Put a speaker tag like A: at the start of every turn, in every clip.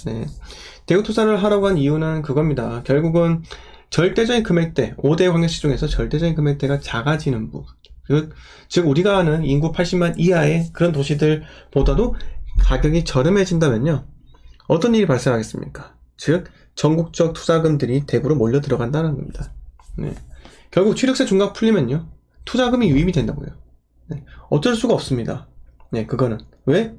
A: 네. 대구 투자를 하라고 한 이유는 그겁니다. 결국은 절대적인 금액대, 5대 광역시 중에서 절대적인 금액대가 작아지는 부분. 즉 우리가 아는 인구 80만 이하의 그런 도시들보다도 가격이 저렴해진다면요, 어떤 일이 발생하겠습니까? 즉 전국적 투자금들이 대구로 몰려 들어간다는 겁니다. 네. 결국 취득세 중과 풀리면요, 투자금이 유입이 된다고요. 네. 어쩔 수가 없습니다. 네, 그거는 왜?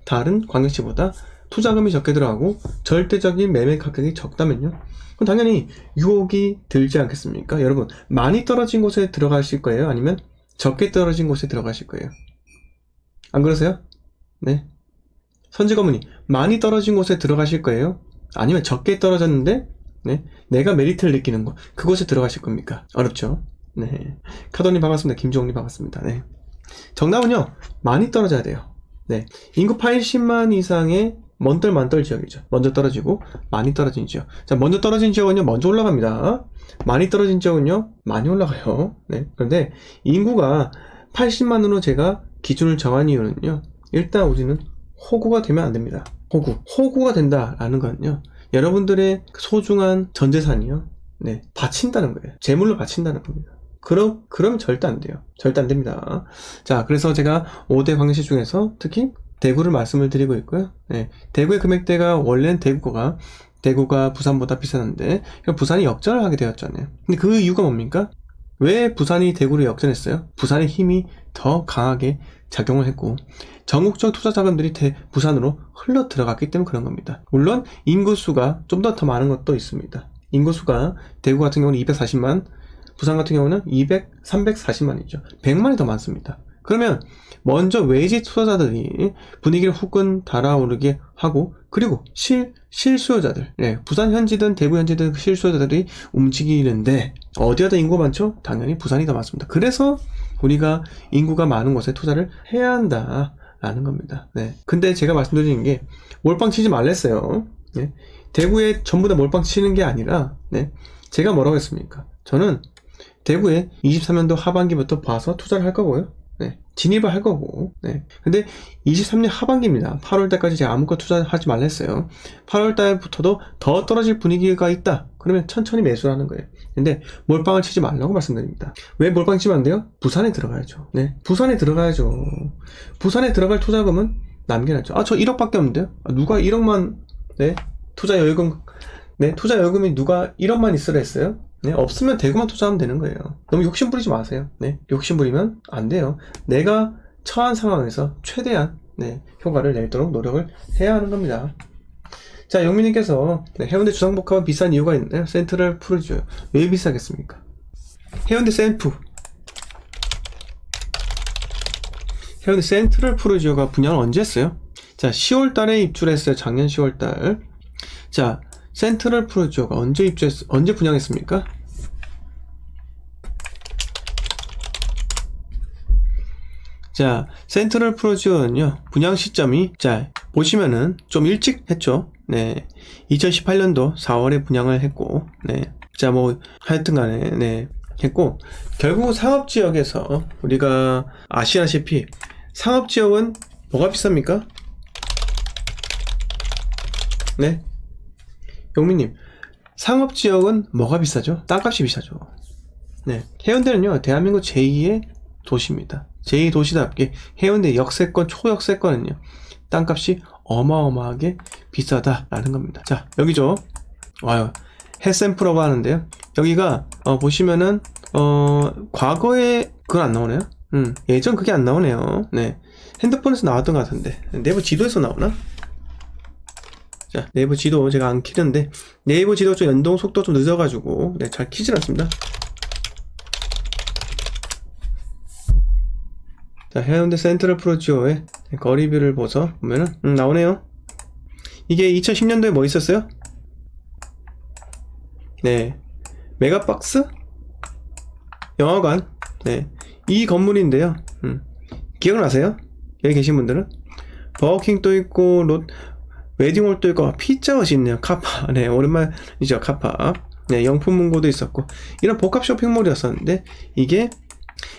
A: 다른 광역시보다 투자금이 적게 들어가고 절대적인 매매 가격이 적다면요, 그럼 당연히 유혹이 들지 않겠습니까? 여러분, 많이 떨어진 곳에 들어가실 거예요? 아니면 적게 떨어진 곳에 들어가실 거예요? 안 그러세요? 네. 선지거문이 많이 떨어진 곳에 들어가실 거예요? 아니면 적게 떨어졌는데 네, 내가 메리트를 느끼는 곳, 그곳에 들어가실 겁니까? 어렵죠? 네. 카도님 반갑습니다. 김종님 반갑습니다. 네. 정답은요, 많이 떨어져야 돼요. 네. 인구 80만 이상의 먼떨 지역이죠. 먼저 떨어지고 많이 떨어진 지역. 자, 먼저 떨어진 지역은요, 먼저 올라갑니다. 많이 떨어진 지역은요, 많이 올라가요. 네. 그런데 인구가 80만으로 제가 기준을 정한 이유는요, 일단 우리는 호구가 되면 안 됩니다. 호구가 된다라는 건요, 여러분들의 소중한 전 재산이요, 네, 바친다는 거예요. 재물로 바친다는 겁니다. 그럼 절대 안 돼요. 절대 안 됩니다. 자, 그래서 제가 5대 광역시 중에서 특히 대구를 말씀을 드리고 있고요. 네, 대구의 금액대가 원래는 대구가 부산보다 비쌌는데 부산이 역전을 하게 되었잖아요. 근데 그 이유가 뭡니까? 왜 부산이 대구를 역전했어요? 부산의 힘이 더 강하게 작용을 했고 전국적 투자 자금들이 부산으로 흘러 들어갔기 때문에 그런 겁니다. 물론 인구수가 좀 더 많은 것도 있습니다. 인구수가 대구 같은 경우는 240만, 부산 같은 경우는 340만이죠. 100만이 더 많습니다. 그러면 먼저 외지 투자자들이 분위기를 후끈 달아오르게 하고, 그리고 실수요자들, 네, 부산 현지든 대구 현지든 실수요자들이 움직이는데 어디가 더 인구가 많죠? 당연히 부산이 더 많습니다. 그래서 우리가 인구가 많은 곳에 투자를 해야 한다라는 겁니다. 네. 근데 제가 말씀드리는 게 몰빵 치지 말랬어요. 네. 대구에 전부 다 몰빵 치는 게 아니라, 네, 제가 뭐라고 했습니까? 저는 대구에 23년도 하반기부터 봐서 투자를 할 거고요. 네, 진입을 할 거고. 네. 근데 23년 하반기입니다. 8월 달까지 제가 아무것도 투자하지 말라 했어요. 8월 달부터도 더 떨어질 분위기가 있다. 그러면 천천히 매수를 하는 거예요. 근데 몰빵을 치지 말라고 말씀드립니다. 왜 몰빵 치면 안 돼요? 부산에 들어가야죠. 네, 부산에 들어가야죠. 부산에 들어갈 투자금은 남겨놨죠. 저 1억밖에 없는데요? 누가 1억만, 네, 투자 여유금이 누가 1억만 있으라 했어요? 네, 없으면 대구만 투자하면 되는 거예요. 너무 욕심 부리지 마세요. 네, 욕심 부리면 안 돼요. 내가 처한 상황에서 최대한, 네, 효과를 내도록 노력을 해야 하는 겁니다. 자, 영민님께서, 네, 해운대 주상복합은 비싼 이유가 있나요? 센트럴 푸르지오요. 왜 비싸겠습니까? 해운대 센트럴 푸르지오가 분양을 언제 했어요? 자, 10월 달에 입주했어요. 작년 10월 달. 자, 센트럴 푸르지오가 언제 분양했습니까? 자, 센트럴 푸르지오는요, 분양 시점이, 자, 보시면은 좀 일찍 했죠. 네, 2018년도 4월에 분양을 했고, 네, 자, 뭐 하여튼간에, 네, 했고, 결국 상업지역에서 우리가 아시다시피 상업지역은 뭐가 비쌉니까? 네, 용민님, 상업지역은 뭐가 비싸죠? 땅값이 비싸죠. 네, 해운대는요, 대한민국 제2의 도시입니다. 제2도시답게 해운대 역세권, 초역세권은요, 땅값이 어마어마하게 비싸다라는 겁니다. 자, 여기죠. 와요. 햇샘프라고 하는데요. 여기가 보시면은 과거에 그건 안 나오네요. 예전 그게 안 나오네요. 네, 핸드폰에서 나왔던 것 같은데 네이버 지도에서 나오나? 자, 네이버 지도 제가 안 키는데 네이버 지도 좀 연동 속도 좀 늦어가지고, 네, 잘 키질 않습니다. 자, 해운대 센트럴 푸르지오의 거리뷰를 보면은 나오네요. 이게 2010년도에 뭐 있었어요? 네, 메가박스 영화관. 네, 이 건물인데요. 기억나세요? 여기 계신 분들은 버거킹도 있고 웨딩홀도 있고 피자헛이 있네요. 카파. 네, 오랜만이죠. 카파. 네, 영품문고도 있었고 이런 복합 쇼핑몰이었었는데 이게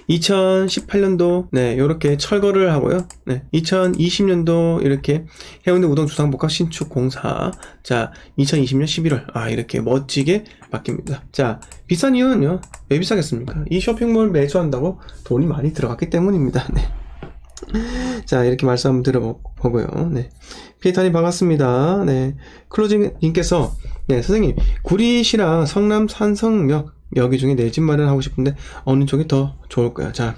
A: 2018년도 네 요렇게 철거를 하고요. 네 2020년도 이렇게 해운대 우동 주상복합 신축 공사. 자 2020년 11월 이렇게 멋지게 바뀝니다. 자 비싼 이유는요, 왜 비싸겠습니까? 이 쇼핑몰 매수한다고 돈이 많이 들어갔기 때문입니다. 네. 자 이렇게 말씀 한번 들어보고요. 네. 피에타님 반갑습니다. 네. 클로징님께서 네 선생님, 구리시랑 성남 산성역 여기 중에 내 집 마련하고 싶은데 어느 쪽이 더 좋을까요? 자,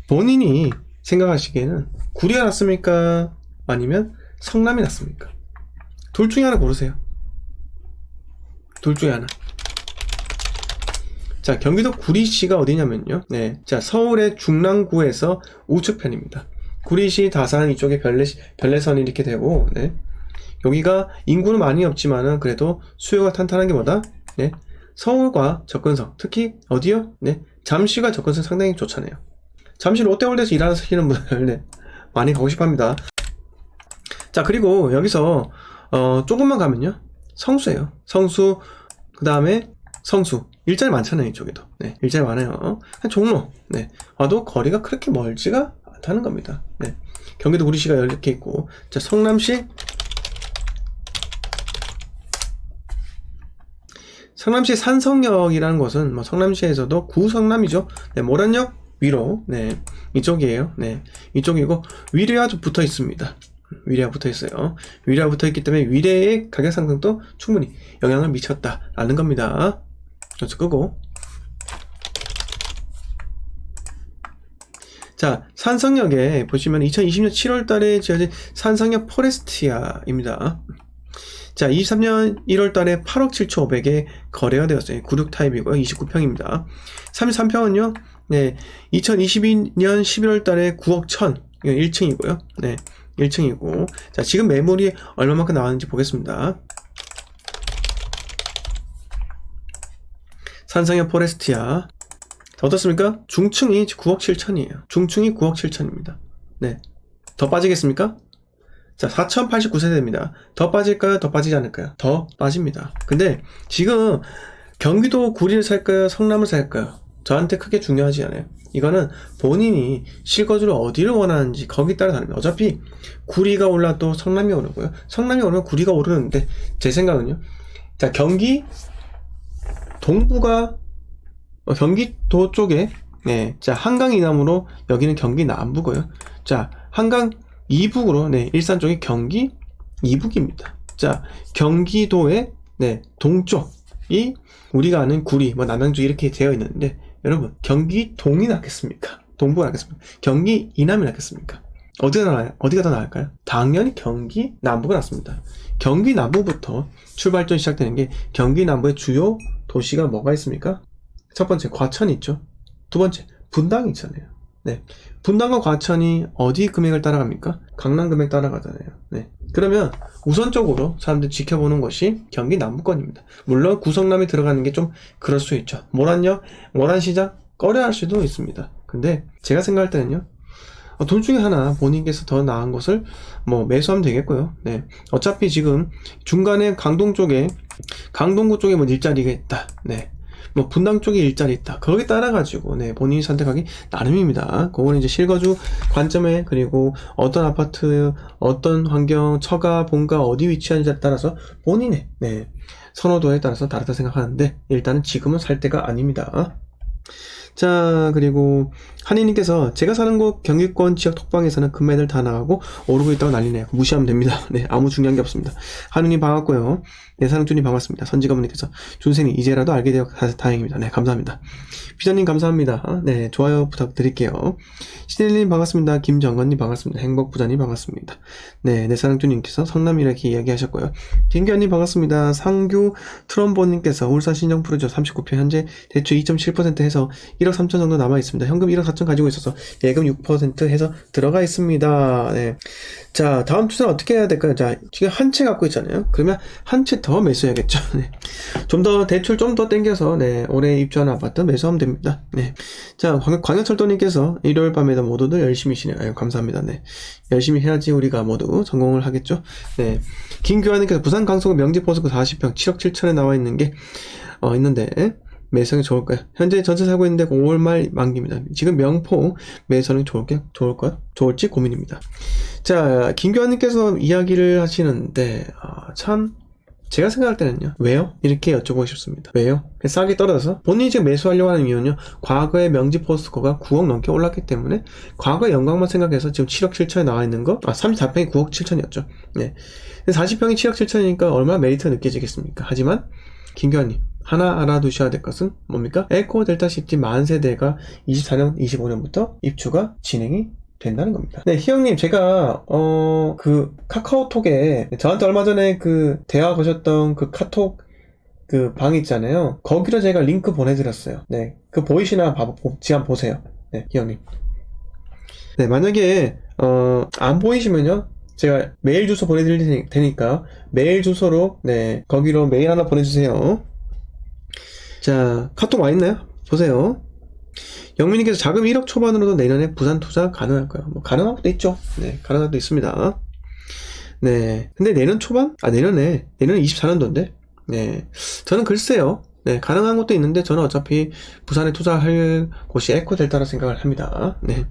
A: 본인이 생각하시기에는 구리가 낫습니까? 아니면 성남이 낫습니까? 둘 중에 하나 고르세요. 둘 중에 하나. 자, 경기도 구리시가 어디냐면요. 네. 자, 서울의 중랑구에서 우측편입니다. 구리시, 다산 이쪽에 별내선이 이렇게 되고, 네. 여기가 인구는 많이 없지만은 그래도 수요가 탄탄한 게 뭐다? 네. 서울과 접근성, 특히 어디요? 네. 잠시가 접근성 상당히 좋잖아요. 잠시 롯데월드에서 일하시는 분들, 네. 많이 가고 싶어 합니다. 자, 그리고 여기서, 조금만 가면요. 성수예요. 성수, 그 다음에 성수. 일자리 많잖아요, 이쪽에도. 네. 일자리 많아요. 한 종로. 네. 와도 거리가 그렇게 멀지가 않다는 겁니다. 네. 경기도 구리시가 이렇게 있고, 자, 성남시, 성남시 산성역이라는 곳은 뭐 성남시에서도 구성남이죠. 네, 모란역 위로, 네, 이쪽이에요. 네, 이쪽이고 위례와 붙어 있습니다. 위례와 붙어 있어요. 위례와 붙어 있기 때문에 위례의 가격 상승도 충분히 영향을 미쳤다라는 겁니다. 그래서 끄고, 자, 산성역에 보시면 2020년 7월달에 지어진 산성역 포레스티아입니다. 자, 23년 1월달에 8억 7,500에 거래가 되었어요. 96 타입이고요. 29평입니다. 33평은요, 네, 2022년 11월달에 9억 1천, 1층이고요. 네, 1층이고. 자, 지금 매물이 얼마만큼 나왔는지 보겠습니다. 산성역 포레스티아. 어떻습니까? 중층이 9억 7천이에요. 중층이 9억 7천입니다. 네. 더 빠지겠습니까? 자, 4089세대입니다. 더 빠질까요? 더 빠지지 않을까요? 더 빠집니다. 근데 지금 경기도 구리를 살까요? 성남을 살까요? 저한테 크게 중요하지 않아요. 이거는 본인이 실거주를 어디를 원하는지 거기 따라 다릅니다. 어차피 구리가 올라도 성남이 오르고요. 성남이 오르면 구리가 오르는데 제 생각은요. 자, 경기 동부가 경기도 쪽에, 네, 자, 한강 이남으로 여기는 경기 남부고요. 자, 한강 이북으로, 네, 일산 쪽이 경기 이북입니다. 자, 경기도의, 네, 동쪽이 우리가 아는 구리, 뭐 남양주 이렇게 되어 있는데, 여러분, 경기 동이 낫겠습니까? 동부가 낫겠습니까? 경기 이남이 낫겠습니까? 어디가 더 나을까요? 당연히 경기 남부가 낫습니다. 경기 남부부터 출발점이 시작되는 게, 경기 남부의 주요 도시가 뭐가 있습니까? 첫 번째, 과천이 있죠. 두 번째, 분당이 있잖아요. 네. 분당과 과천이 어디 금액을 따라갑니까? 강남 금액 따라가잖아요. 네. 그러면 우선적으로 사람들이 지켜보는 것이 경기 남부권입니다. 물론 구성남이 들어가는 게 좀 그럴 수 있죠. 모란역, 모란시장 꺼려할 수도 있습니다. 근데 제가 생각할 때는요, 둘 중에 하나 본인께서 더 나은 것을 뭐 매수하면 되겠고요. 네. 어차피 지금 중간에 강동구 쪽에 뭐 일자리가 있다. 네. 뭐 분당 쪽에 일자리 있다. 거기에 따라 가지고 네, 본인이 선택하기 나름입니다. 그거는 이제 실거주 관점에, 그리고 어떤 아파트, 어떤 환경, 처가, 본가 어디 위치하는지에 따라서 본인의 네, 선호도에 따라서 다르다 생각하는데, 일단은 지금은 살 때가 아닙니다. 자, 그리고 한이님께서 제가 사는 곳 경기권 지역 톡방에서는 금매들 다 나가고 오르고 있다고 난리네요. 무시하면 됩니다. 네, 아무 중요한 게 없습니다. 한우님 반갑고요. 네, 사랑준님 반갑습니다. 선지가모님께서 준생님 이제라도 알게 되어 다행입니다. 네, 감사합니다. 비전님 감사합니다. 네, 좋아요 부탁드릴게요. 시델님 반갑습니다. 김정건님 반갑습니다. 행복부자님 반갑습니다. 네, 내 사랑준님께서 성남 이렇게 이야기하셨고요. 김기현님 반갑습니다. 상규 트럼본님께서 울산 신정 프로죠 39표 현재 대출 2.7% 해서 1억 3천 정도 남아있습니다. 현금 1억 4천 가지고 있어서 예금 6% 해서 들어가 있습니다. 네. 자, 다음 투자는 어떻게 해야 될까요? 자, 지금 한 채 갖고 있잖아요. 그러면 한 채 더 매수해야겠죠. 네. 좀 더 대출 좀 더 땡겨서 네, 올해 입주하는 아파트 매수하면 됩니다. 네. 자, 광역철도님께서 일요일 밤에도 모두들 열심히시네요. 아유, 감사합니다. 네. 열심히 해야지 우리가 모두 성공을 하겠죠. 네. 김규환님께서 부산 강서구 명지포스구 40평 7억 7천에 나와 있는 게 있는데 매수하기 좋을까요? 현재 전세 살고 있는데 5월 말 만기입니다. 지금 명포 매수하는 게 좋을지 고민입니다. 자, 김교환님께서 이야기를 하시는데, 참, 제가 생각할 때는요, 왜요? 이렇게 여쭤보고 싶습니다. 왜요? 싸게 떨어져서 본인이 지금 매수하려고 하는 이유는요, 과거의 명지 포스코가 9억 넘게 올랐기 때문에 과거 영광만 생각해서 지금 7억 7천에 나와 있는 거, 34평이 9억 7천이었죠. 네. 40평이 7억 7천이니까 얼마나 메리트가 느껴지겠습니까? 하지만 김교환님 하나 알아두셔야 될 것은 뭡니까? 에코 델타 시티 만세대가 24년, 25년부터 입주가 진행이 된다는 겁니다. 네, 희영님, 제가, 그, 카카오톡에, 저한테 얼마 전에 그, 대화 거셨던 그 카톡, 그 방 있잖아요. 거기로 제가 링크 보내드렸어요. 네, 그 보이시나 지금 보세요. 네, 희영님. 네, 만약에, 안 보이시면요. 제가 메일 주소 보내드릴 테니까, 메일 주소로, 네, 거기로 메일 하나 보내주세요. 자, 카톡 와 있나요? 보세요. 영민님께서 자금 1억 초반으로도 내년에 부산 투자 가능할까요? 뭐 가능한 것도 있죠. 네, 가능한 것도 있습니다. 네, 근데 내년 초반? 내년은 24년도인데. 네, 저는 글쎄요. 네, 가능한 것도 있는데 저는 어차피 부산에 투자할 곳이 에코델타라 생각을 합니다. 네.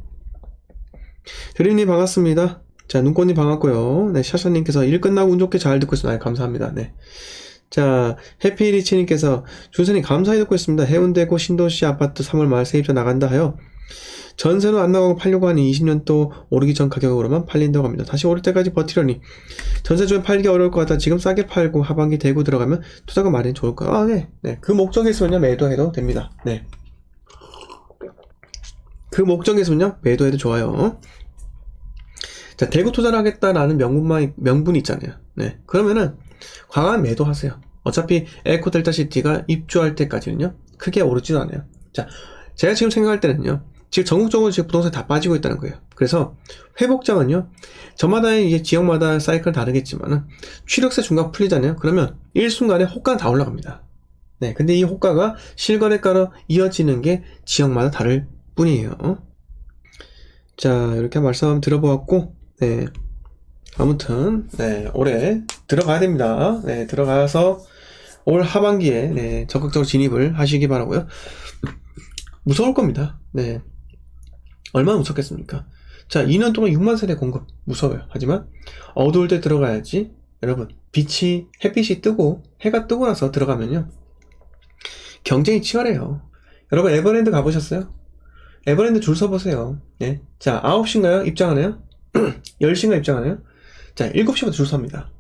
A: 드림님 반갑습니다. 자, 눈꽃님 반갑고요. 네, 샤샤님께서 일 끝나고 운 좋게 잘 듣고 있습니다. 감사합니다. 네. 자, 해피리치님께서 준선님 감사히 듣고 있습니다. 해운대구 신도시 아파트 3월 말 세입자 나간다 하여 전세는 안 나가고 팔려고 하니 20년 또 오르기 전 가격으로만 팔린다고 합니다. 다시 오를 때까지 버티려니 전세 주면 팔기 어려울 것 같아 지금 싸게 팔고 하반기 대구 들어가면 투자가 마련이 좋을까요? 네. 네. 그 목적이 있으면요 매도해도 됩니다. 네. 그 목적이 있으면요 매도해도 좋아요. 자, 대구 투자를 하겠다라는 명분이 있잖아요. 네. 그러면은 과감한 매도하세요. 어차피 에코델타시티가 입주할 때까지는요 크게 오르지도 않아요. 자, 제가 지금 생각할 때는요 지금 전국적으로 지금 부동산이 다 빠지고 있다는 거예요. 그래서 회복장은요 저마다의 이제 지역마다 사이클은 다르겠지만은 취력세 중간 풀리잖아요. 그러면 일순간에 호가는 다 올라갑니다. 네, 근데 이 호가가 실거래가로 이어지는 게 지역마다 다를 뿐이에요. 자, 이렇게 말씀 들어보았고, 네. 아무튼, 네, 올해 들어가야 됩니다. 네, 들어가서 올 하반기에, 네, 적극적으로 진입을 하시기 바라고요. 무서울 겁니다. 네. 얼마나 무섭겠습니까? 자, 2년 동안 6만 세대 공급. 무서워요. 하지만, 어두울 때 들어가야지. 여러분, 햇빛이 뜨고, 해가 뜨고 나서 들어가면요. 경쟁이 치열해요. 여러분, 에버랜드 가보셨어요? 에버랜드 줄 서보세요. 네. 자, 9시인가요? 입장하나요? 10시인가 입장하나요? 자, 7시부터 줄 섭니다.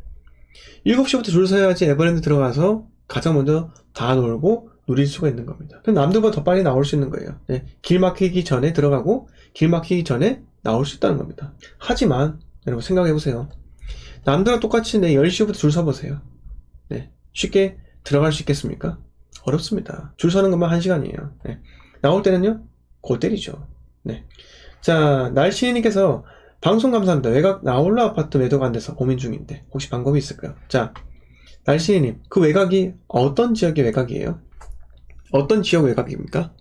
A: 7시부터 줄 서야지 에버랜드 들어가서 가장 먼저 다 놀고 누릴 수가 있는 겁니다. 그럼 남들보다 더 빨리 나올 수 있는 거예요. 네. 길 막히기 전에 들어가고 길 막히기 전에 나올 수 있다는 겁니다. 하지만 여러분 생각해보세요. 남들과 똑같이 10시부터 줄 서보세요. 네. 쉽게 들어갈 수 있겠습니까? 어렵습니다. 줄 서는 것만 1시간이에요. 네. 나올 때는요? 골 때리죠. 네. 자, 날씨님께서 방송 감사합니다. 외곽 나홀라 아파트 매도가 안 돼서 고민 중인데 혹시 방법이 있을까요? 자, 날씨님, 그 외곽이 어떤 지역의 외곽이에요? 어떤 지역 외곽입니까?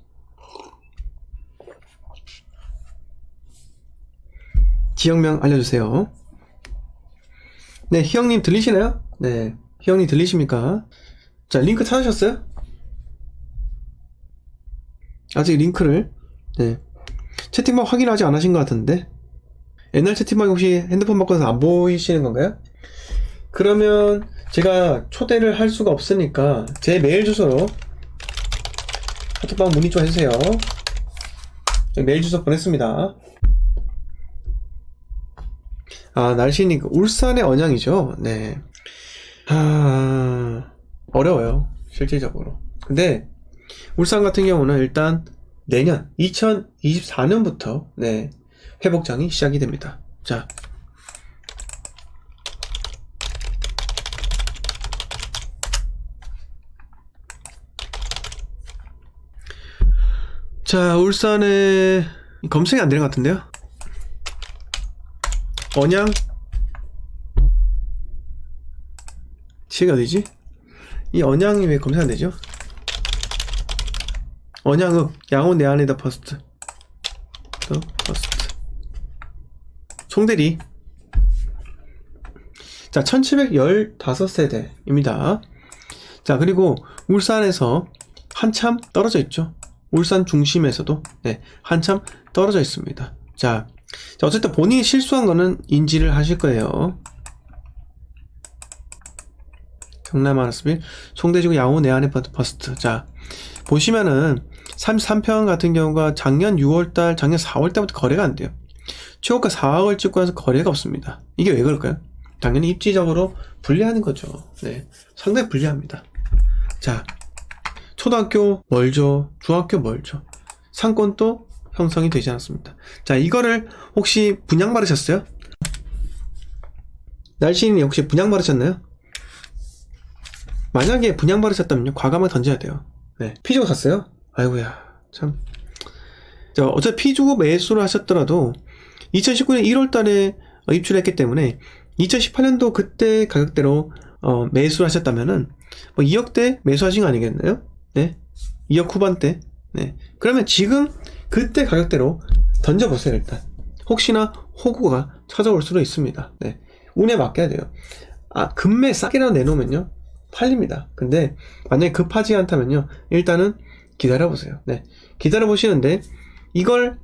A: 지역명 알려주세요. 네, 희영님 들리시나요? 네, 희영님 들리십니까? 자, 링크 찾으셨어요? 아직 링크를, 네, 채팅방 확인하지 않으신 것 같은데 옛날 채팅방이 혹시 핸드폰 바꿔서 안 보이시는 건가요? 그러면 제가 초대를 할 수가 없으니까 제 메일 주소로 카톡방 문의 좀 해주세요. 메일 주소 보냈습니다. 아, 날씨니 울산의 언양이죠. 네. 어려워요. 실질적으로. 근데 울산 같은 경우는 일단 내년 2024년부터 네, 회복장이 시작이 됩니다. 자, 울산에 검색이 안 되는 것 같은데요. 언양 지역이 어디지? 이 언양이 왜 검색 안 되죠? 언양읍 양호 내안이다 퍼스트 송대리. 자, 1715세대입니다. 자, 그리고 울산에서 한참 떨어져 있죠. 울산 중심에서도 네, 한참 떨어져 있습니다. 자, 어쨌든 본인이 실수한 거는 인지를 하실 거예요. 경남 아라스빌 송대지구 양호 내안의 버스트. 자, 보시면은 33평 같은 경우가 작년 6월달, 작년 4월달부터 거래가 안 돼요. 최고가 4억을 찍고 나서 거래가 없습니다. 이게 왜 그럴까요? 당연히 입지적으로 불리하는 거죠. 네, 상당히 불리합니다. 자, 초등학교 멀죠, 중학교 멀죠, 상권도 형성이 되지 않았습니다. 자, 이거를 혹시 분양 받으셨어요? 날씨인이 혹시 분양 받으셨나요? 만약에 분양 받으셨다면요, 과감하게 던져야 돼요. 네, 피 주고 샀어요? 아이고야, 참. 자, 어차피 피 주고 매수를 하셨더라도 2019년 1월 달에 입주했기 때문에 2018년도 그때 가격대로 매수를 하셨다면은 뭐 2억대 매수하신 거 아니겠나요? 네, 2억 후반대. 네, 그러면 지금 그때 가격대로 던져보세요. 일단 혹시나 호구가 찾아올 수도 있습니다. 네, 운에 맡겨야 돼요. 금매 싸게라도 내놓으면요 팔립니다. 근데 만약에 급하지 않다면요, 일단은 기다려보세요. 네, 기다려보시는데 이걸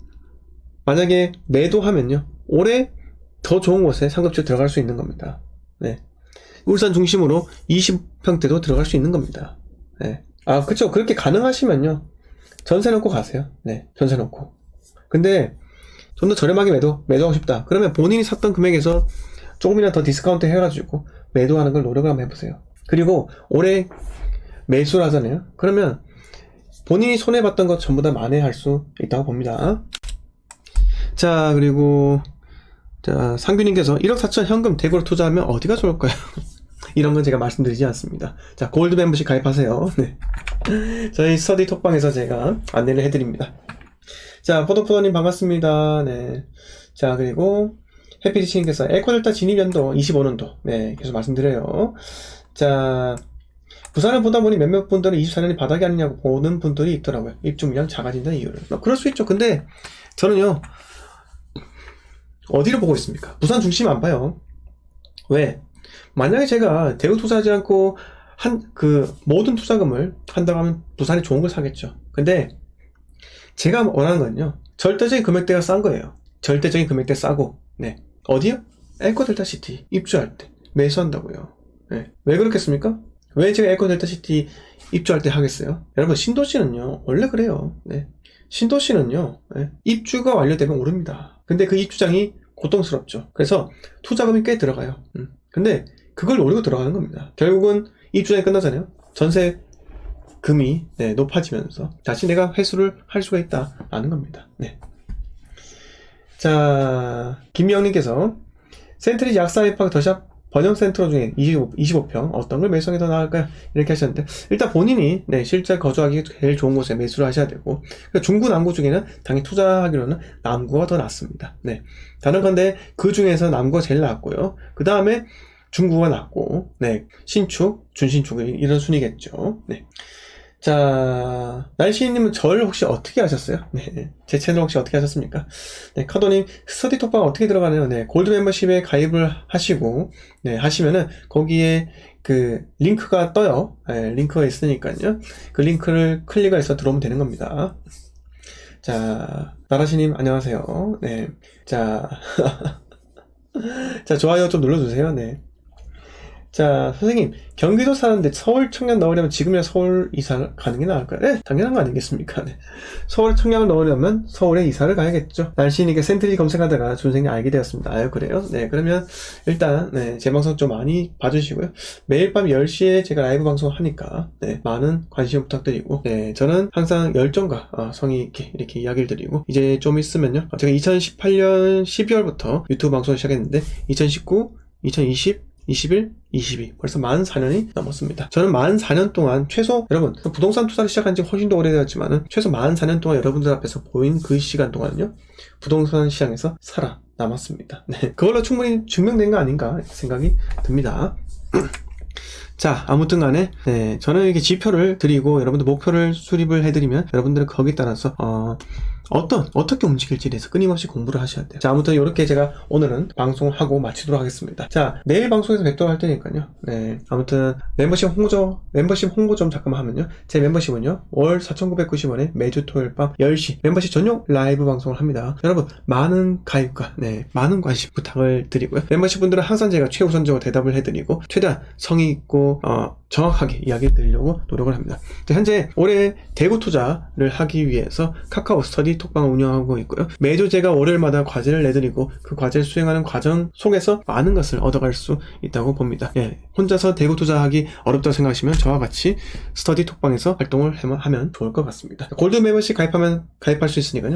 A: 만약에 매도하면요, 올해 더 좋은 곳에 상급지로 들어갈 수 있는 겁니다. 네, 울산 중심으로 20평대도 들어갈 수 있는 겁니다. 네, 그쵸. 그렇게 가능하시면요, 전세 놓고 가세요. 네, 전세 놓고. 근데 좀 더 저렴하게 매도하고 싶다 그러면 본인이 샀던 금액에서 조금이나 더 디스카운트 해가지고 매도하는 걸 노력을 한번 해보세요. 그리고 올해 매수를 하잖아요. 그러면 본인이 손해봤던 것 전부 다 만회할 수 있다고 봅니다. 자, 그리고 자, 상규님께서 1억 4천 현금 대구로 투자하면 어디가 좋을까요? 이런 건 제가 말씀드리지 않습니다. 자, 골드 멤버십 가입하세요. 네, 저희 스터디 톡방에서 제가 안내를 해드립니다. 자, 포도포도님 반갑습니다. 네, 자, 그리고 해피리치님께서 에코델타 진입연도 25년도 네, 계속 말씀드려요. 자, 부산을 보다 보니 몇몇 분들은 24년이 바닥이 아니냐고 보는 분들이 있더라고요. 입주 물량 작아진다는 이유를. 그럴 수 있죠. 근데 저는요, 어디를 보고 있습니까? 부산 중심 안 봐요. 왜? 만약에 제가 대구 투자하지 않고 모든 투자금을 한다고 하면 부산이 좋은 걸 사겠죠. 근데 제가 원하는 건요, 절대적인 금액대가 싼 거예요. 절대적인 금액대 싸고. 네, 어디요? 에코델타시티 입주할 때 매수한다고요. 네, 왜 그렇겠습니까? 왜 제가 에코델타시티 입주할 때 하겠어요? 여러분, 신도시는요 원래 그래요. 네, 신도시는요, 네, 입주가 완료되면 오릅니다. 근데 그 입주장이 고통스럽죠. 그래서 투자금이 꽤 들어가요. 근데 그걸 노리고 들어가는 겁니다. 결국은 입주장이 끝나잖아요. 전세금이 네, 높아지면서 다시 내가 회수를 할 수가 있다라는 겁니다. 네. 자, 김명님께서 센트리지 약사이파크 더샵 번영센트로 중에 25평 어떤 걸 매수하는 게 더 나을까요? 이렇게 하셨는데, 일단 본인이 네, 실제 거주하기 제일 좋은 곳에 매수를 하셔야 되고, 중구 남구 중에는 당연히 투자하기로는 남구가 더 낫습니다. 네, 다른 건데 그 중에서 남구가 제일 낫고요. 그 다음에 중구가 낫고, 네, 신축, 준신축 이런 순위겠죠. 네. 자, 날씨님은 절 혹시 어떻게 하셨어요? 네, 제 채널 혹시 어떻게 하셨습니까? 네, 카도님 스터디 톡방 어떻게 들어가나요? 네, 골드 멤버십에 가입을 하시고, 네, 하시면은 거기에 그 링크가 떠요. 네, 링크가 있으니까요. 그 링크를 클릭해서 들어오면 되는 겁니다. 자, 나라시님 안녕하세요. 네, 자, 자, 좋아요 좀 눌러주세요. 네. 자, 선생님, 경기도 사는데 서울 청약 넣으려면 지금이야 서울 이사 가는 게 나을까요? 네, 당연한 거 아니겠습니까? 네. 서울 청약을 넣으려면 서울에 이사를 가야겠죠. 날씨니까 센트리 검색하다가 준생님 알게 되었습니다. 아유, 그래요? 네, 그러면 일단 네, 제 방송 좀 많이 봐주시고요. 매일 밤 10시에 제가 라이브 방송을 하니까 네, 많은 관심 부탁드리고, 네, 저는 항상 열정과 성의 있게 이렇게 이야기를 드리고, 이제 좀 있으면요, 제가 2018년 12월부터 유튜브 방송을 시작했는데 2019, 2020, 21, 22 벌써 44년이 넘었습니다. 저는 44년 동안 최소, 여러분, 부동산 투자를 시작한 지 훨씬 더 오래되었지만 최소 44년 동안 여러분들 앞에서 보인 그 시간 동안요, 부동산 시장에서 살아남았습니다. 네, 그걸로 충분히 증명된 거 아닌가 생각이 듭니다. 자, 아무튼 간에 네, 저는 이렇게 지표를 드리고 여러분들 목표를 수립을 해드리면 여러분들은 거기에 따라서 어떻게 움직일지에 대해서 끊임없이 공부를 하셔야 돼요. 자, 아무튼 이렇게 제가 오늘은 방송하고 마치도록 하겠습니다. 자, 내일 방송에서 뵙도록 할 테니까요. 네. 아무튼 멤버십 홍보 좀 잠깐만 하면요. 제 멤버십은요. 월 4,990원에 매주 토요일 밤 10시 멤버십 전용 라이브 방송을 합니다. 여러분, 많은 가입과 많은 관심 부탁을 드리고요. 멤버십 분들은 항상 제가 최우선적으로 대답을 해드리고 최대한 성의 있고 정확하게 이야기 드리려고 노력을 합니다. 현재 올해 대구 투자를 하기 위해서 카카오 스터디 톡방을 운영하고 있고요. 매주 제가 월요일마다 과제를 내드리고 그 과제를 수행하는 과정 속에서 많은 것을 얻어갈 수 있다고 봅니다. 예, 혼자서 대구 투자하기 어렵다고 생각하시면 저와 같이 스터디 톡방에서 활동을 하면 좋을 것 같습니다. 골드 멤버십 가입할 수 있으니까요.